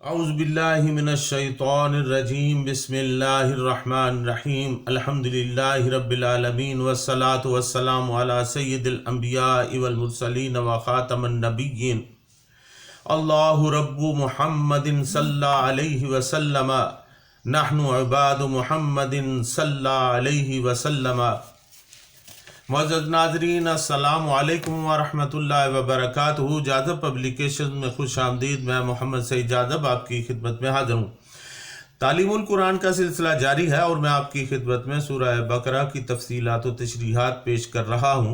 अऊज़ु बिल्लाहि मिनश शैतानिर रजीम बिस्मिल्लाहिर रहमानिर रहीम अल्हम्दुलिल्लाहि रब्बिल आलमीन वस्सलातु वस्सलामु अला सय्यिदिल अंबियाइ वल मुरसलीन व खातमन नबिय्यीन अल्लाहु रब्बु मुहम्मदिन सल्लल्लाहु अलैहि वसल्लम नहनु इबादु मुहम्मदिन सल्लल्लाहु अलैहि वसल्लम। मुअज़्ज़ज़ नाज़रीन, अस्सलामु अलैकुम व रहमतुल्लाहि व बरकातुहू। जाज़ब पब्लिकेशन में खुश आमदीद। मैं मोहम्मद सईद जाज़ब आपकी खिदमत में हाज़िर हूँ। तालीमुल कुरान का सिलसिला जारी है और मैं आपकी खिदमत में सूरह बकरा की तफसीलात व तशरीहात पेश कर रहा हूँ।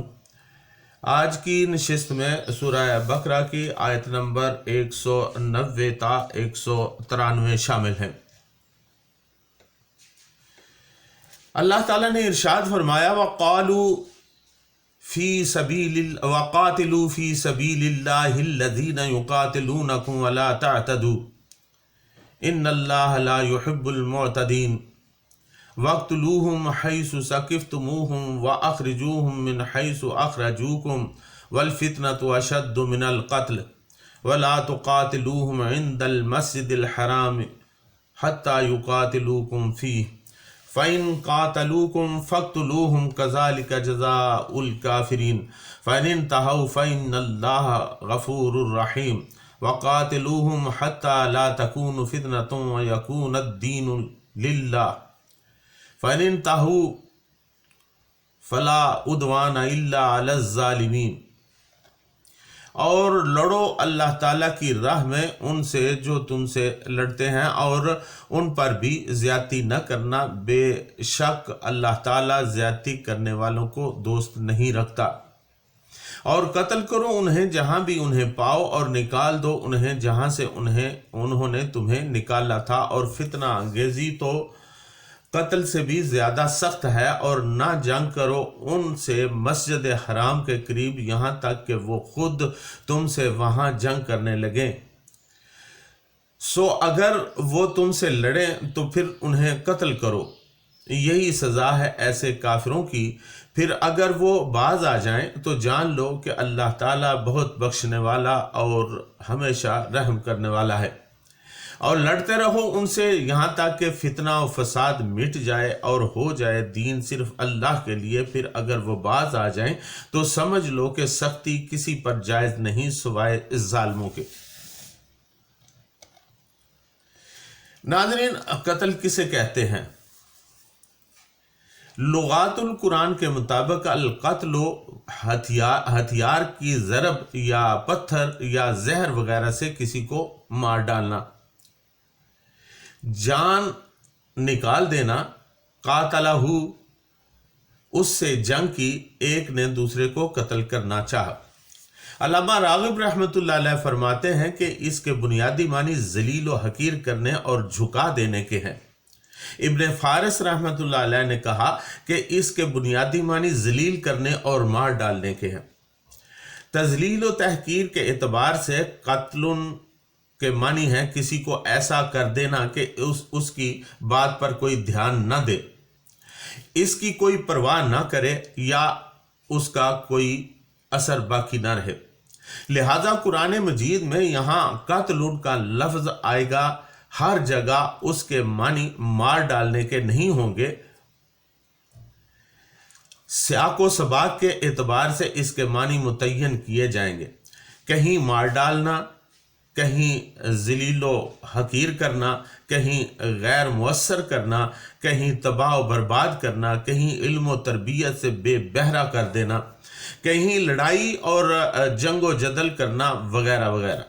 आज की नशिस्त में सूरह बकरा की आयत नंबर 190 ता 193 शामिल हैं। अल्लाह ताला ने इरशाद फरमाया, वक़ालू वक़ातिलू फ़ी सबीलिल्लाहिल्लज़ीना युक़ातिलूनकुम वला तअतदू इन्नल्लाहा ला युहिब्बुल मुअतदीन वक़्तुलूहुम हैसु सक़िफ़्तुमूहुम व अख़रिजूहुम मिन हैसु अख़रजूकुम वल फ़ितनतु अशद्दु मिनल क़त्ल वला तुक़ातिलूहुम इंदल मस्जिदिल हराम हत्ता युक़ातिलूकुम फ़ीह फ़इन क़ातलूकुम फ़क़्तुलूहुम कज़ालिका जज़ाउल काफ़िरीन फ़इन इंतहौ फ़इन्नल्लाहा गफ़ूरुर रहीम वक़ातिलूहुम हत्ता ला तकूनु फ़ितनतुन व यकूनद्दीनु लिल्लाह फ़इन इंतहौ फ़ला उद्वाना इल्ला अलज़्ज़ालिमीन। और लड़ो अल्लाह ताला की राह में उनसे जो तुमसे लड़ते हैं और उन पर भी ज़्यादती न करना। बेशक अल्लाह ताला ज़्यादती करने वालों को दोस्त नहीं रखता। और कत्ल करो उन्हें जहाँ भी उन्हें पाओ और निकाल दो उन्हें जहाँ से उन्होंने तुम्हें निकाला था। और फितना अंगेज़ी तो कत्ल से भी ज़्यादा सख्त है। और ना जंग करो उनसे मस्जिद हराम के करीब यहाँ तक कि वो खुद तुमसे वहाँ जंग करने लगें। सो अगर वो तुमसे लड़ें तो फिर उन्हें कत्ल करो, यही सज़ा है ऐसे काफिरों की। फिर अगर वो बाज आ जाएं तो जान लो कि अल्लाह ताला बहुत बख्शने वाला और हमेशा रहम करने वाला है। और लड़ते रहो उनसे यहाँ तक कि फितना और फसाद मिट जाए और हो जाए दीन सिर्फ अल्लाह के लिए। फिर अगर वो बाज आ जाएं तो समझ लो कि सख्ती किसी पर जायज़ नहीं सिवाय ज़ालिमों के। नाज़रीन, कत्ल किसे कहते हैं? लुगातुल कुरान के मुताबिक अल-क़त्ल हथियार की ज़रब या पत्थर या जहर वगैरह से किसी को मार डालना, जान निकाल देना। कातलहू, उससे जंग की, एक ने दूसरे को कत्ल करना चाहा। अल्लामा राग़िब रहमतुल्लाह अलैह फरमाते हैं कि इसके बुनियादी मानी ज़लील व हकीर करने और झुका देने के हैं। इब्न फारिस रहमतुल्लाह अलैह ने कहा कि इसके बुनियादी मानी ज़लील करने और मार डालने के हैं। तज़लील व तहकीर के एतबार से कत्लुन के मानी है किसी को ऐसा कर देना कि उसकी बात पर कोई ध्यान न दे, इसकी कोई परवाह न करे या उसका कोई असर बाकी न रहे। लिहाजा कुरान मजीद में यहाँ कत्ल का लफ्ज़ आएगा, हर जगह उसके मानी मार डालने के नहीं होंगे। सियाक़ो सबाक़ के एतबार से इसके मानी मुतय्यन किए जाएंगे। कहीं मार डालना, कहीं ज़लीलो हकीर करना, कहीं गैर मुअस्सर करना, कहीं तबाह व बर्बाद करना, कहीं इल्म व तरबियत से बेबहरा कर देना, कहीं लड़ाई और जंग व जदल करना वगैरह वगैरह।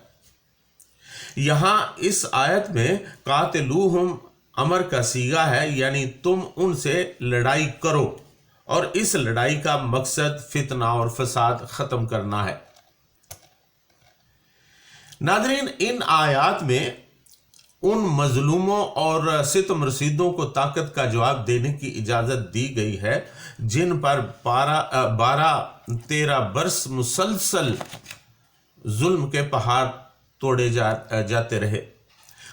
यहाँ इस आयत में कातिलूहुम अमर का सीगा है, यानी तुम उनसे लड़ाई करो और इस लड़ाई का मकसद फितना और फसाद ख़त्म करना है। नाज़रीन, इन आयात में उन मजलूमों और सितम रसीदों को ताकत का जवाब देने की इजाज़त दी गई है जिन पर 12-13 बरस मुसलसल जुल्म के पहाड़ तोड़े जाते रहे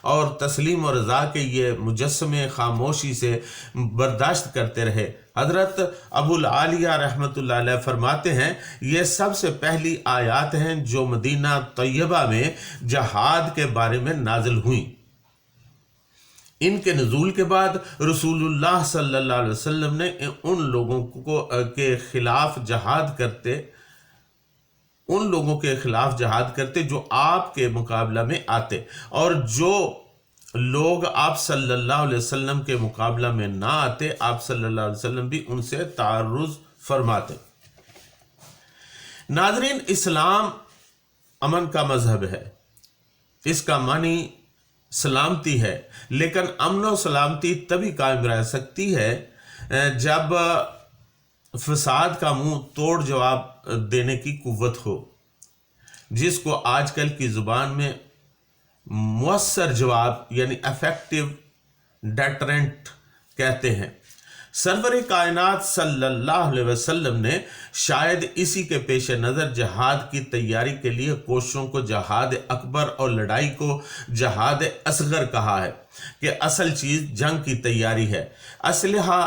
और तस्लीम और रज़ा के ये मुजस्समे खामोशी से बर्दाश्त करते रहे। हज़रत अबुल आलिया रहमतुल्लाह अलैह फरमाते हैं, ये सबसे पहली आयात हैं जो मदीना तैयबा में जहाद के बारे में नाजिल हुई। ان کے نزول کے بعد رسول اللہ صلی اللہ علیہ وسلم نے ان لوگوں کو کے خلاف جہاد کرتے جو آپ کے مقابلہ میں آتے، اور جو لوگ آپ صلی اللہ علیہ وسلم کے مقابلہ میں نہ آتے، آپ صلی اللہ علیہ وسلم بھی ان سے تعرض فرماتے۔ ناظرین، اسلام امن کا مذہب ہے، اس کا معنی سلامتی ہے، لیکن امن و سلامتی تبھی قائم رہ سکتی ہے جب فساد کا منہ توڑ جواب دینے کی قوت ہو، جس کو آج کل کی زبان میں مؤثر جواب یعنی افیکٹو ڈیٹرنٹ کہتے ہیں۔ سرور کائنات صلی اللہ علیہ وسلم نے شاید اسی کے پیش نظر جہاد کی تیاری کے لیے کوششوں کو جہاد اکبر اور لڑائی کو جہاد اصغر کہا ہے کہ اصل چیز جنگ کی تیاری ہے، اسلحہ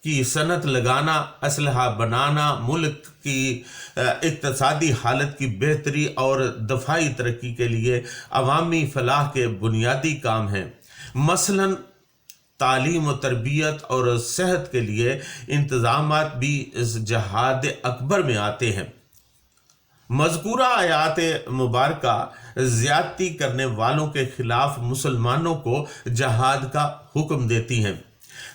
کی صنعت لگانا، اسلحہ بنانا ملک کی اقتصادی حالت کی بہتری اور دفاعی ترقی کے لیے عوامی فلاح کے بنیادی کام ہیں۔ مثلاً تعلیم و تربیت اور صحت کے لیے انتظامات بھی اس جہاد اکبر میں آتے ہیں۔ مذکورہ آیات مبارکہ زیادتی کرنے والوں کے خلاف مسلمانوں کو جہاد کا حکم دیتی ہیں،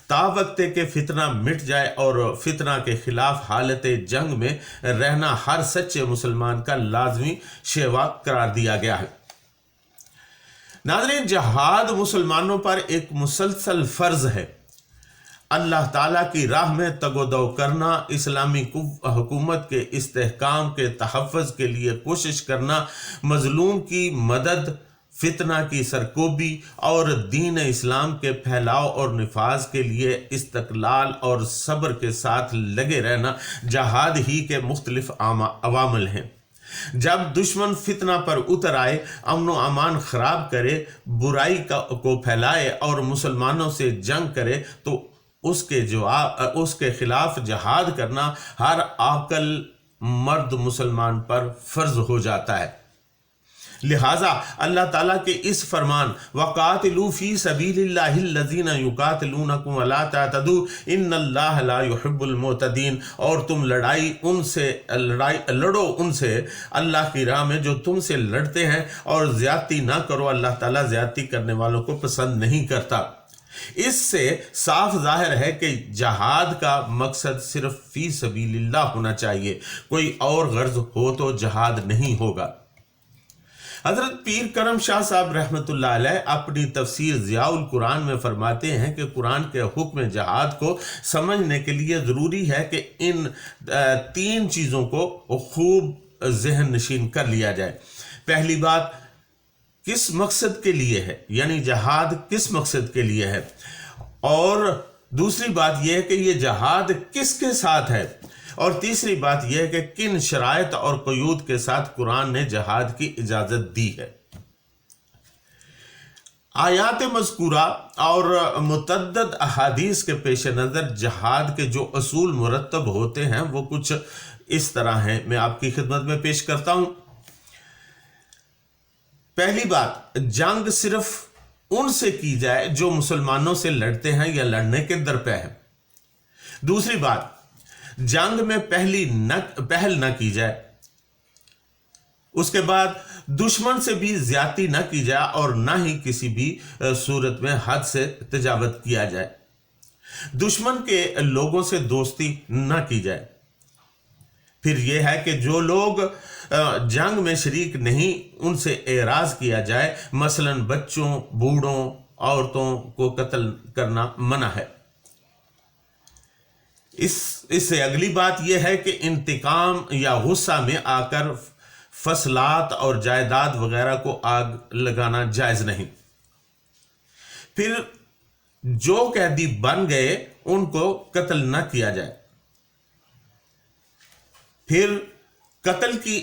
تا وقت کہ فتنہ مٹ جائے، اور فتنہ کے خلاف حالت جنگ میں رہنا ہر سچے مسلمان کا لازمی شیوا قرار دیا گیا ہے۔ ناظرین، جہاد مسلمانوں پر ایک مسلسل فرض ہے۔ اللہ تعالیٰ کی راہ میں تگ و دو کرنا، اسلامی حکومت کے استحکام کے تحفظ کے لیے کوشش کرنا، مظلوم کی مدد، فتنہ کی سرکوبی اور دین اسلام کے پھیلاؤ اور نفاذ کے لیے استقلال اور صبر کے ساتھ لگے رہنا جہاد ہی کے مختلف عوامل ہیں۔ جب دشمن فتنہ پر اتر آئے، امن و امان خراب کرے، برائی کو پھیلائے اور مسلمانوں سے جنگ کرے، تو اس کے خلاف جہاد کرنا ہر عاقل مرد مسلمان پر فرض ہو جاتا ہے۔ لہٰذا اللہ تعالیٰ کے اس فرمان وَقَاتِلُوا فِي سَبِيلِ اللَّهِ الَّذِينَ يُقَاتِلُونَكُمْ وَلَا تَعْتَدُوا إِنَّ اللَّهَ لَا يُحِبُّ الْمُعْتَدِينَ، اور تم لڑو ان سے اللہ کی راہ میں جو تم سے لڑتے ہیں، اور زیادتی نہ کرو، اللہ تعالیٰ زیادتی کرنے والوں کو پسند نہیں کرتا۔ اس سے صاف ظاہر ہے کہ جہاد کا مقصد صرف فی سبیل اللہ ہونا چاہیے، کوئی اور غرض ہو تو جہاد نہیں ہوگا۔ حضرت پیر کرم شاہ صاحب رحمۃ اللہ علیہ اپنی تفسیر ضیاء القرآن میں فرماتے ہیں کہ قرآن کے حکم جہاد کو سمجھنے کے لیے ضروری ہے کہ ان تین چیزوں کو خوب ذہن نشین کر لیا جائے۔ پہلی بات، کس مقصد کے لیے ہے، یعنی جہاد کس مقصد کے لیے ہے، اور دوسری بات یہ ہے کہ یہ جہاد کس کے ساتھ ہے، اور تیسری بات یہ ہے کہ کن شرائط اور قیود کے ساتھ قرآن نے جہاد کی اجازت دی ہے۔ آیات مذکورہ اور متعدد احادیث کے پیش نظر جہاد کے جو اصول مرتب ہوتے ہیں وہ کچھ اس طرح ہیں، میں آپ کی خدمت میں پیش کرتا ہوں۔ پہلی بات، جنگ صرف ان سے کی جائے جو مسلمانوں سے لڑتے ہیں یا لڑنے کے درپے ہیں۔ دوسری بات، جنگ میں پہل نہ کی جائے۔ اس کے بعد دشمن سے بھی زیادتی نہ کی جائے، اور نہ ہی کسی بھی صورت میں حد سے تجاوز کیا جائے۔ دشمن کے لوگوں سے دوستی نہ کی جائے۔ پھر یہ ہے کہ جو لوگ جنگ میں شریک نہیں، ان سے اعراض کیا جائے، مثلا بچوں، بوڑھوں، عورتوں کو قتل کرنا منع ہے۔ اس سے اگلی بات یہ ہے کہ انتقام یا غصہ میں آ کر فصلات اور جائیداد وغیرہ کو آگ لگانا جائز نہیں۔ پھر جو قیدی بن گئے ان کو قتل نہ کیا جائے۔ پھر قتل کی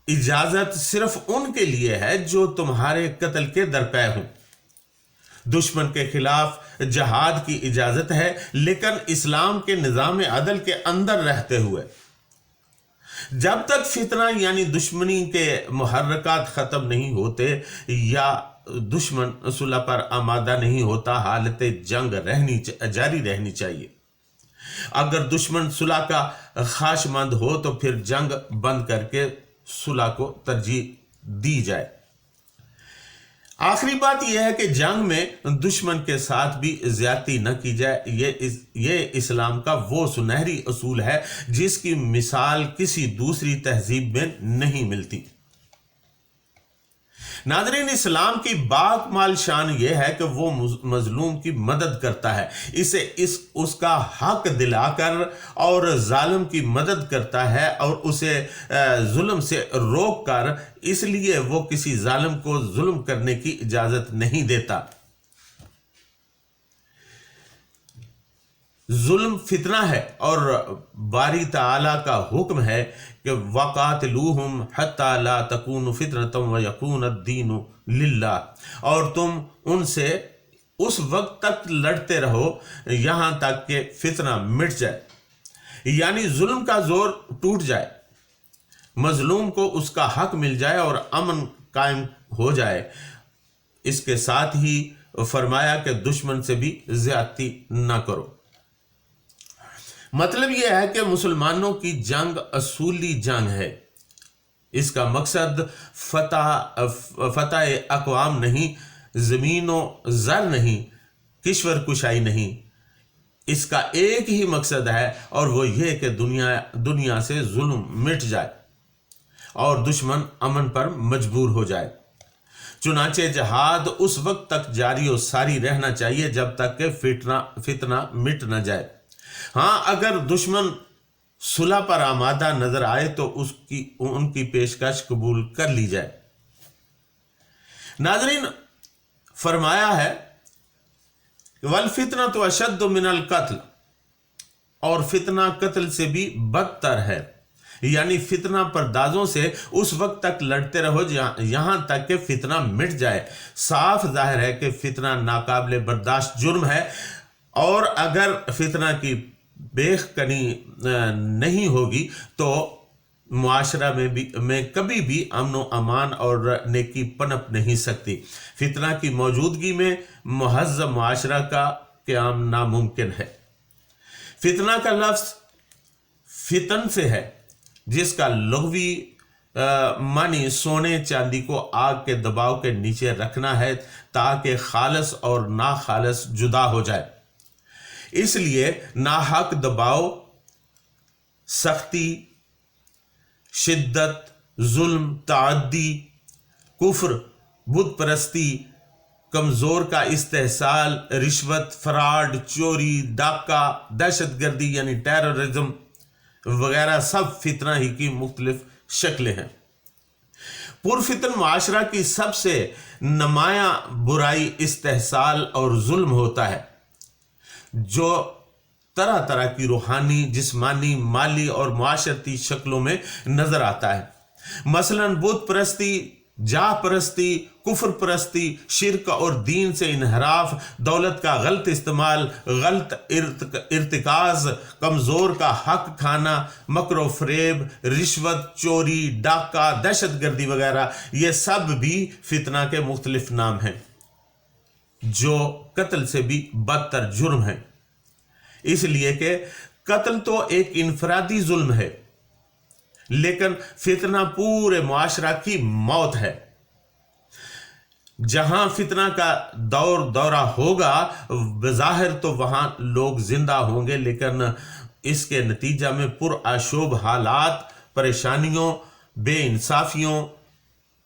اجازت صرف ان کے لیے ہے جو تمہارے قتل کے درپے ہوں۔ دشمن کے خلاف جہاد کی اجازت ہے، لیکن اسلام کے نظام عدل کے اندر رہتے ہوئے۔ جب تک فتنہ یعنی دشمنی کے محرکات ختم نہیں ہوتے یا दुश्मन सुलह पर आमादा नहीं होता, हालत जंग जारी रहनी चाहिए। अगर दुश्मन सुलह का ख्वाहिशमंद हो तो फिर जंग बंद करके सुलह को तरजीह दी जाए। आखिरी बात यह है कि जंग में दुश्मन के साथ भी ज्यादती न की जाए। ये इस्लाम का वो सुनहरी असूल है जिसकी मिसाल किसी दूसरी तहजीब में नहीं मिलती। नाज़रीन, इस्लाम की बाकमाल शान यह है कि वो मजलूम की मदद करता है, इसे उसका हक दिलाकर और जालिम की मदद करता है और उसे जुल्म से रोक कर, इसलिए वो किसी जालिम को जुल्म करने की इजाजत नहीं देता। जुल्म फितना है और बारी ताला का हुक्म है कि वक़ातिलूहुम हत्ता ला तकून फितनतम व यकून अद्दीनु लिल्लाह, और तुम उनसे उस वक्त तक लड़ते रहो यहाँ तक कि फितना मिट जाए, यानी जुल्म का जोर टूट जाए, मजलूम को उसका हक मिल जाए और अमन कायम हो जाए। इसके साथ ही फरमाया कि दुश्मन से भी ज्यादती न करो। मतलब यह है कि मुसलमानों की जंग असूली जंग है। इसका मकसद फतह अक़वाम नहीं, ज़मीनो ज़र नहीं, किश्वर कुशाई नहीं। इसका एक ही मकसद है और वो ये कि दुनिया से जुल्म मिट जाए और दुश्मन अमन पर मजबूर हो जाए। चुनाचे जहाद उस वक्त तक जारी और सारी रहना चाहिए जब तक कि फितना मिट न जाए। हाँ, अगर दुश्मन सुलह पर आमादा नजर आए तो उनकी पेशकश कबूल कर ली जाए। नाज़रीन, फरमाया है वल फितना तो अशद्दु मिनल कत्ल, और फितना कत्ल से भी बदतर है, यानी फितना परदाजों से उस वक्त तक लड़ते रहो यहां तक कि फितना मिट जाए। साफ जाहिर है कि फितना नाकाबिले बर्दाश्त जुर्म है, और अगर फितना की बेखनी नहीं होगी तो मुआशरा में कभी भी अमन व अमान और नेकी पनप नहीं सकती। फितना की मौजूदगी में मुहज़्ज़ब मुआशरा का क़याम नामुमकिन है। फितना का लफ्ज़ फितन से है, जिसका लुग़वी मानी सोने चांदी को आग के दबाव के नीचे रखना है ताकि खालस और नाखालस जुदा हो जाए। इसलिए नाहक दबाव, सख्ती, शिद्दत, जुल्म, ताअद्दी, कुफ्र, बुत परस्ती, कमज़ोर का इस्तेहसाल, रिश्वत, फ्रॉड, चोरी, डाका, दहशतगर्दी यानी टेररिज्म वगैरह सब फितना ही की मुख्तलिफ शक्लें हैं। पुरफितन मुआशरा की सबसे नुमाया बुराई इस्तेहसाल और जुल्म होता है, जो तरह तरह की रूहानी, जिस्मानी, माली और मुआशरती शक्लों में नजर आता है। मसलन बुत परस्ती, जाह परस्ती, कुफ्र परस्ती, शिरक और दीन से इनहराफ, दौलत का गलत इस्तेमाल, गलत इर्तिकाज, कमज़ोर का हक खाना, मकर फरेब, रिश्वत, चोरी, डाका, दहशतगर्दी वगैरह, ये सब भी फितना के मुख्तलिफ नाम हैं जो कत्ल से भी बदतर जुर्म है। इसलिए कि कत्ल तो एक इनफरादी जुल्म है, लेकिन फितना पूरे मुआशरा की मौत है। जहां फितना का दौरा होगा, बज़ाहिर तो वहां लोग जिंदा होंगे, लेकिन इसके नतीजा में पुरआशोब हालात, परेशानियों, बेइंसाफियों,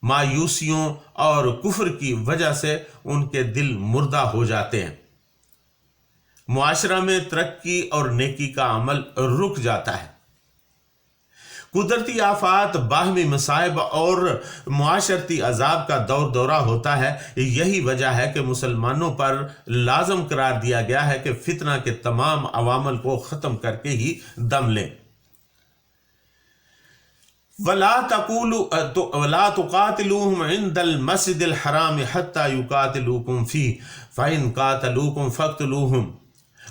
मायूसियों और कुफ्र की वजह से उनके दिल मुर्दा हो जाते हैं। मुआशरा में तरक्की और नेकी का अमल रुक जाता है। कुदरती आफात, बाहमी मसाइब और मुआशरती अजाब का दौरा होता है। यही वजह है कि मुसलमानों पर लाजम करार दिया गया है कि फितना के तमाम अवामल को ख़त्म करके ही दम लें। वला तुकातिलूहुम इंदल मस्जिदिल हराम हत्ता युकातिलूकुम फी फ़इन कातलूकुम फ़क़्तुलूहुम,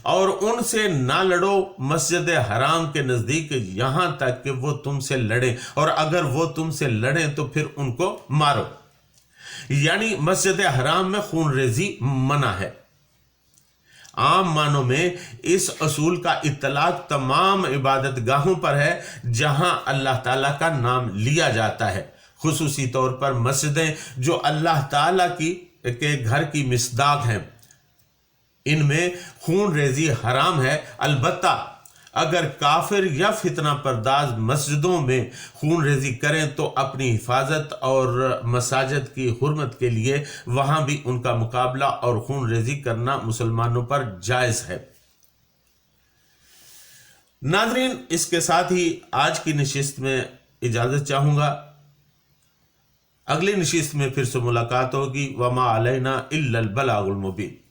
और उनसे ना लड़ो मस्जिद हराम के नज़दीक यहाँ तक कि वो तुमसे लड़े, और अगर वो तुमसे लड़ें तो फिर उनको मारो। یعنی مسجد حرام میں خون ریزی منع ہے۔ عام معنوں میں اس اصول کا اطلاق تمام عبادت گاہوں پر ہے جہاں اللہ تعالیٰ کا نام لیا جاتا ہے، خصوصی طور پر مسجدیں جو اللہ تعالیٰ کے گھر کی مصداق ہیں، ان میں خون ریزی حرام ہے۔ البتہ اگر کافر یا فتنہ پرداز مسجدوں میں خون ریزی کریں تو اپنی حفاظت اور مساجد کی حرمت کے لیے وہاں بھی ان کا مقابلہ اور خون ریزی کرنا مسلمانوں پر جائز ہے۔ ناظرین، اس کے ساتھ ہی آج کی نشست میں اجازت چاہوں گا۔ اگلی نشست میں پھر سے ملاقات ہوگی۔ وما علینا الا البلاغ المبین۔